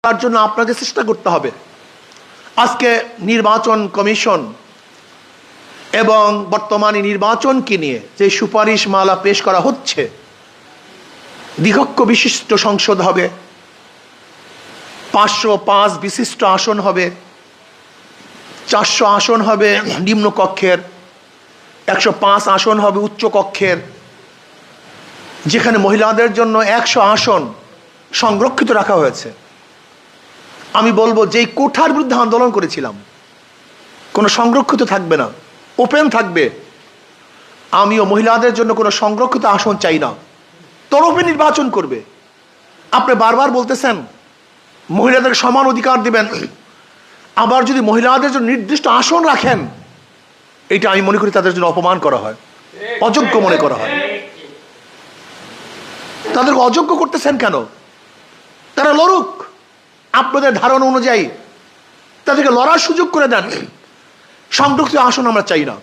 তার জন্য আপনাকে চেষ্টা করতে হবে। আজকে নির্বাচন কমিশন এবং বর্তমানে নির্বাচনকে নিয়ে যে সুপারিশ মালা পেশ করা হচ্ছে, দ্বিকক্ষ বিশিষ্ট সংসদ হবে, 505 বিশিষ্ট আসন হবে, 400 আসন হবে নিম্ন কক্ষের, 105 আসন হবে উচ্চ কক্ষের, যেখানে মহিলাদের জন্য 100 আসন সংরক্ষিত রাখা হয়েছে। আমি বলবো যেই কোঠার বিরুদ্ধে আন্দোলন করেছিলাম, কোনো সংরক্ষিত থাকবে না, ওপেন থাকবে। আমিও মহিলাদের জন্য কোনো সংরক্ষিত আসন চাই না, তরফে নির্বাচন করবে। আপনি বারবার বলতেছেন মহিলাদের সমান অধিকার দিবেন, আবার যদি মহিলাদের জন্য নির্দিষ্ট আসন রাখেন, এটা আমি মনে করি তাদের জন্য অপমান করা হয়, অযোগ্য মনে করা হয়। তাদেরকে অযোগ্য করতেছেন কেন? তারা লড়ুক, আপনাদের ধারণা অনুযায়ী তাদেরকে লড়ার সুযোগ করে দেন। সংরক্ষিত আসন আমরা চাই না।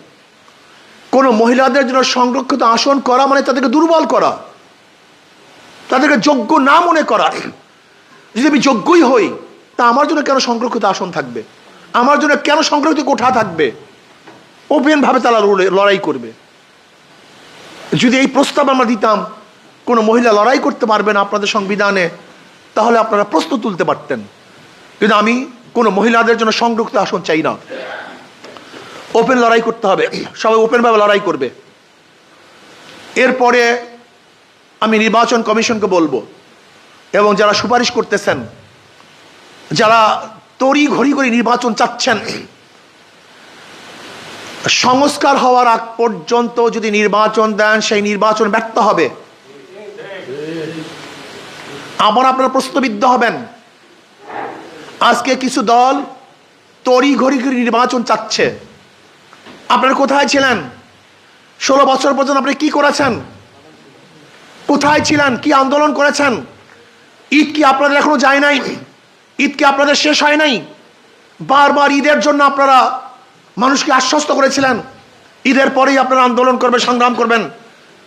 কোনো মহিলাদের জন্য সংরক্ষিত আসন করা মানে তাদেরকে দুর্বল করা, তাদেরকে যোগ্য না মনে করা। যদি আমি যোগ্যই হই, তা আমার জন্য কেন সংরক্ষিত আসন থাকবে? আমার জন্য কেন সংরক্ষিত কোঠা থাকবে? ওপেন ভাবে তারা লড়াই করবে। যদি এই প্রস্তাব আমরা দিতাম কোনো মহিলা লড়াই করতে পারবে না আপনাদের সংবিধানে, তাহলে আপনারা প্রশ্ন তুলতে পারতেন। কিন্তু আমি কোনো মহিলাদের জন্য সংরক্ষিত আসন চাই না। ওপেন লড়াই করতে হবে, সবাই ওপেনভাবে লড়াই করবে। এরপরে আমি নির্বাচন কমিশনকে বলবো, এবং যারা সুপারিশ করতেছেন, যারা তড়ি ঘড়ি করে নির্বাচন চাচ্ছেন, সংস্কার হওয়ার আগ পর্যন্ত যদি নির্বাচন দেন, সেই নির্বাচন ব্যর্থ হবে। আবার আপনারা প্রশ্নবিদ্ধ হবেন। আজকে কিছু দল তড়ি ঘড়ি করে নির্বাচন চাচ্ছে। আপনারা কোথায় ছিলেন? 16 বছর পর্যন্ত আপনি কি করেছেন? কোথায় ছিলেন? কি আন্দোলন করেছেন? ঈদ কি আপনাদের এখনো যায় নাই? ঈদ কি আপনাদের শেষ হয় নাই? বারবার ঈদের জন্য আপনারা মানুষকে আশ্বস্ত করেছিলেন ঈদের পরেই আপনারা আন্দোলন করবেন, সংগ্রাম করবেন।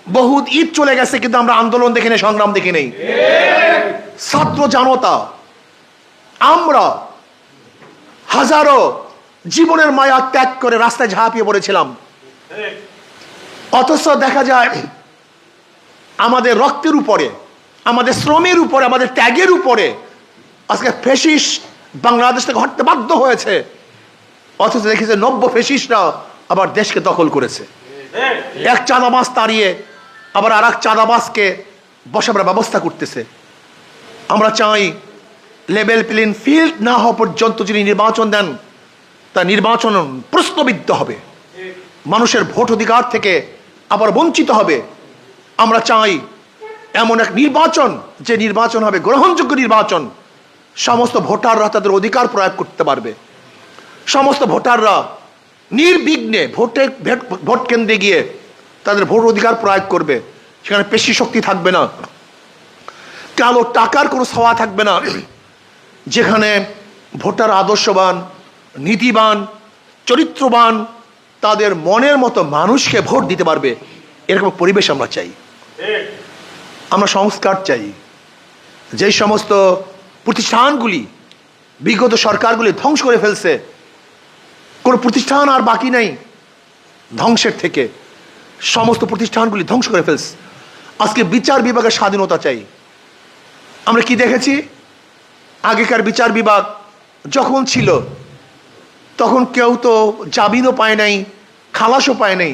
বহুত ঈদ চলে গেছে, কিন্তু আমরা আন্দোলন দেখি নাই, সংগ্রাম দেখি নেই। ছাত্র জনতা আমরা হাজারো জীবনের মায়া ত্যাগ করে রাস্তায় ঝাঁপিয়ে পড়েছিলাম। অথচ দেখা যায় আমাদের রক্তের উপরে, আমাদের শ্রমের উপরে, আমাদের ত্যাগের উপরে আজকে ফ্যাসিস্ট বাংলাদেশ থেকে হটতে বাধ্য হয়েছে। অথচ দেখেছে 90 ফ্যাসিস্টরা আবার দেশকে দখল করেছে। এক চাঁদাবাজ তাড়িয়ে আবার আর এক চাঁদাবাজকে বসাবার ব্যবস্থা করতেছে। আমরা চাই লেভেল প্লেইং ফিল্ড না হওয়া পর্যন্ত যিনি নির্বাচন দেন, তা নির্বাচন প্রশ্নবিদ্ধ হবে, মানুষের ভোট অধিকার থেকে আবার বঞ্চিত হবে। আমরা চাই এমন এক নির্বাচন, যে নির্বাচন হবে গ্রহণযোগ্য নির্বাচন। সমস্ত ভোটাররা তাদের অধিকার প্রয়োগ করতে পারবে, সমস্ত ভোটাররা নির্বিঘ্নে ভোট কেন্দ্রে গিয়ে তাদের ভোট অধিকার প্রয়োগ করবে। সেখানে পেশি শক্তি থাকবে না, কালো টাকার কোনো ছায়া থাকবে না। যেখানে ভোটার আদর্শবান, নীতিবান, চরিত্রবান, তাদের মনের মতো মানুষকে ভোট দিতে পারবে, এরকম পরিবেশ আমরা চাই। আমরা সংস্কার চাই। যেই সমস্ত প্রতিষ্ঠানগুলি বিগত সরকারগুলি ধ্বংস করে ফেলছে, কোনো প্রতিষ্ঠান আর বাকি নাই ধ্বংসের থেকে। সমস্ত প্রতিষ্ঠানগুলি ধ্বংস করে ফেলছে। আজকে বিচার বিভাগের স্বাধীনতা চাই। আমরা কি দেখেছি? আগেকার বিচার বিভাগ যখন ছিল, তখন কেউ তো জামিনও পায় নাই, খালাসও পায় নাই।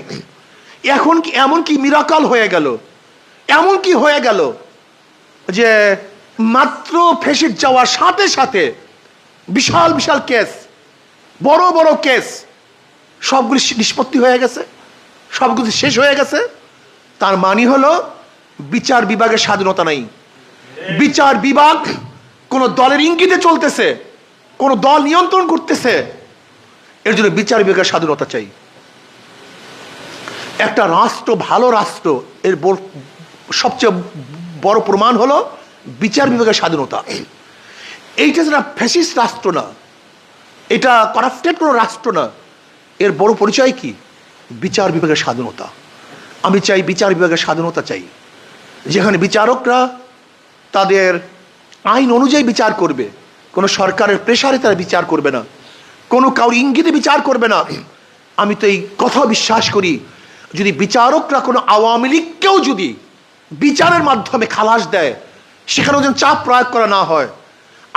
এখন কি এমন কি মিরাকল হয়ে গেল, এমন কি হয়ে গেল যে মাত্র ফেসিট যাওয়ার সাথে সাথে বিশাল বিশাল কেস, বড় বড় কেস সবগুলি নিষ্পত্তি হয়ে গেছে, সবগুলি শেষ হয়ে গেছে। তার মানে হলো বিচার বিভাগের স্বাধীনতা নাই। বিচার বিভাগ কোন দলের ইঙ্গিতে চলতেছে, কোন দল নিয়ন্ত্রণ করতেছে। এর জন্য বিচার বিভাগের স্বাধীনতা চাই। একটা রাষ্ট্র, ভালো রাষ্ট্র, এর সবচেয়ে বড় প্রমাণ হলো বিচার বিভাগের স্বাধীনতা। এইটা যেটা ফ্যাসিস্ট রাষ্ট্র না, এটা করাপ্টেড কোনো রাষ্ট্র না। এর বড় পরিচয় কি? বিচার বিভাগের স্বাধীনতা। আমি চাই বিচার বিভাগের স্বাধীনতা চাই, যেখানে বিচারকরা তাদের আইন অনুযায়ী বিচার করবে, কোনো সরকারের প্রেসারে তারা বিচার করবে না, কোনো কারোর ইঙ্গিতে বিচার করবে না। আমি তো এই কথা বিশ্বাস করি, যদি বিচারকরা কোনো আওয়ামী লীগকেও যদি বিচারের মাধ্যমে খালাস দেয়, সেখানেও যেন চাপ প্রয়োগ করা না হয়।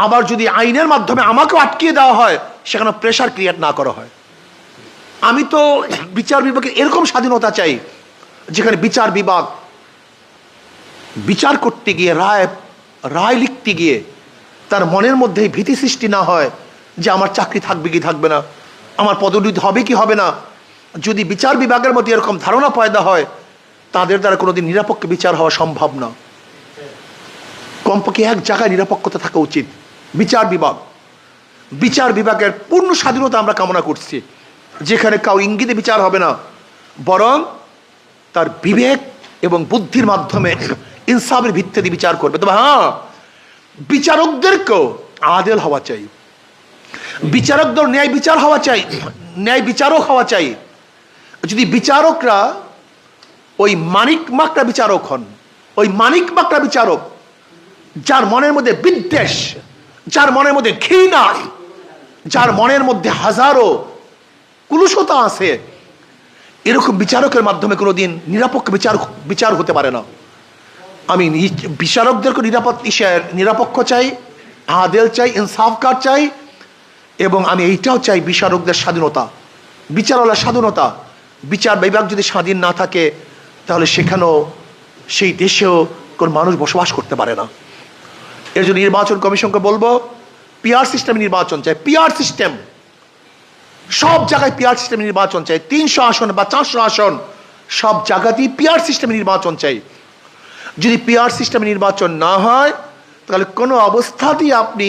আবার যদি আইনের মাধ্যমে আমাকেও আটকিয়ে দেওয়া হয়, সেখানে প্রেসার ক্রিয়েট না করা হয়। আমি তো বিচার বিভাগের এরকম স্বাধীনতা চাই, যেখানে বিচার বিভাগ বিচার করতে গিয়ে রায় লিখতে গিয়ে তার মনের মধ্যে ভীতি সৃষ্টি না হয় যে আমার চাকরি থাকবে কি থাকবে না, আমার পদোন্নতি হবে কি হবে না। যদি বিচার বিভাগের মধ্যে এরকম ধারণা পয়দা হয়, তাদের দ্বারা কোনোদিন নিরপেক্ষ বিচার হওয়া সম্ভব না। কমপক্ষে এক জায়গায় নিরপেক্ষতা থাকা উচিত। বিচার বিভাগের পূর্ণ স্বাধীনতা আমরা কামনা করছি, যেখানে কাউ ইঙ্গিতে বিচার হবে না, বরং তার বিবেক এবং বুদ্ধির মাধ্যমে ইনসাফের ভিত্তিতে বিচার করবে। তবে হ্যাঁ, বিচারকদেরকেও আদেল হওয়া চাই, বিচারকদের ন্যায় বিচার হওয়া চাই, ন্যায় বিচারক হওয়া চাই। যদি বিচারকরা ওই মানিক মাকড়া বিচারক হন, ওই মানিক মাকড়া বিচারক যার মনের মধ্যে বিদ্বেষ, যার মনের মধ্যে ঘৃণা, যার মনের মধ্যে হাজারো কুলুষতা আছে, এরকম বিচারকের মাধ্যমে কোনোদিন নিরপেক্ষ বিচার হতে পারে না। আমি বিচারকদেরকে নিরপেক্ষ চাই, আদেল চাই, ইনসাফকার চাই, এবং আমি এইটাও চাই বিচারকদের স্বাধীনতা, বিচারওয়ালার স্বাধীনতা। বিচার বিভাগ যদি স্বাধীন না থাকে, তাহলে সেখানেও সেই দেশেও কোন মানুষ বসবাস করতে পারে না। এর জন্য নির্বাচন কমিশনকে বলবো, পিআর সিস্টেমে নির্বাচন চাই, পিআর সিস্টেম, সব জায়গায় পিআর সিস্টেমে নির্বাচন চাই। 300 আসন বা 400 আসন সব জায়গাতেই পিআর সিস্টেমে নির্বাচন চাই। যদি পিআর সিস্টেমে নির্বাচন না হয়, তাহলে কোনো অবস্থাতেই আপনি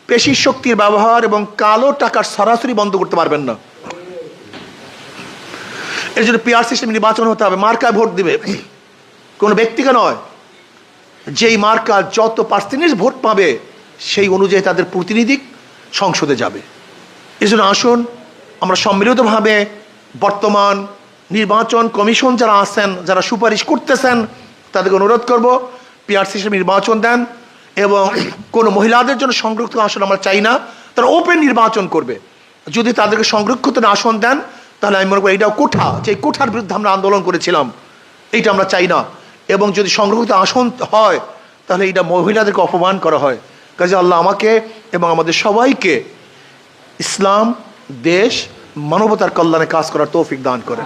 পেশি শক্তির ব্যবহার এবং কালো টাকার সরাসরি বন্ধ করতে পারবেন না। এর জন্য পিআর সিস্টেমে নির্বাচন হতে হবে। মার্কায় ভোট দিবে, কোনো ব্যক্তিকে নয়। যেই মার্কা যত পার্সেন্টেজ ভোট পাবে, সেই অনুযায়ী তাদের প্রতিনিধি সংসদে যাবে। এই জন্য আসুন আমরা সম্মিলিতভাবে বর্তমান নির্বাচন কমিশন যারা আছেন, যারা সুপারিশ করতেছেন, তাদেরকে অনুরোধ করব পিআর সিস্টেমে নির্বাচন দেন। এবং কোনো মহিলাদের জন্য সংরক্ষিত আসন আমরা চাই না, তারা ওপেন নির্বাচন করবে। যদি তাদেরকে সংরক্ষিত আসন দেন, তাহলে আমি মনে করি এইটাও কোঠা, যে কোঠার বিরুদ্ধে আমরা আন্দোলন করেছিলাম, এইটা আমরা চাই না। এবং যদি সংরক্ষিত আসন হয়, তাহলে এইটা মহিলাদেরকে অপমান করা হয়। কাজে আল্লাহ আমাকে এবং আমাদের সবাইকে ইসলাম, দেশ, মানবতার কল্যাণে কাজ করার তৌফিক দান করেন।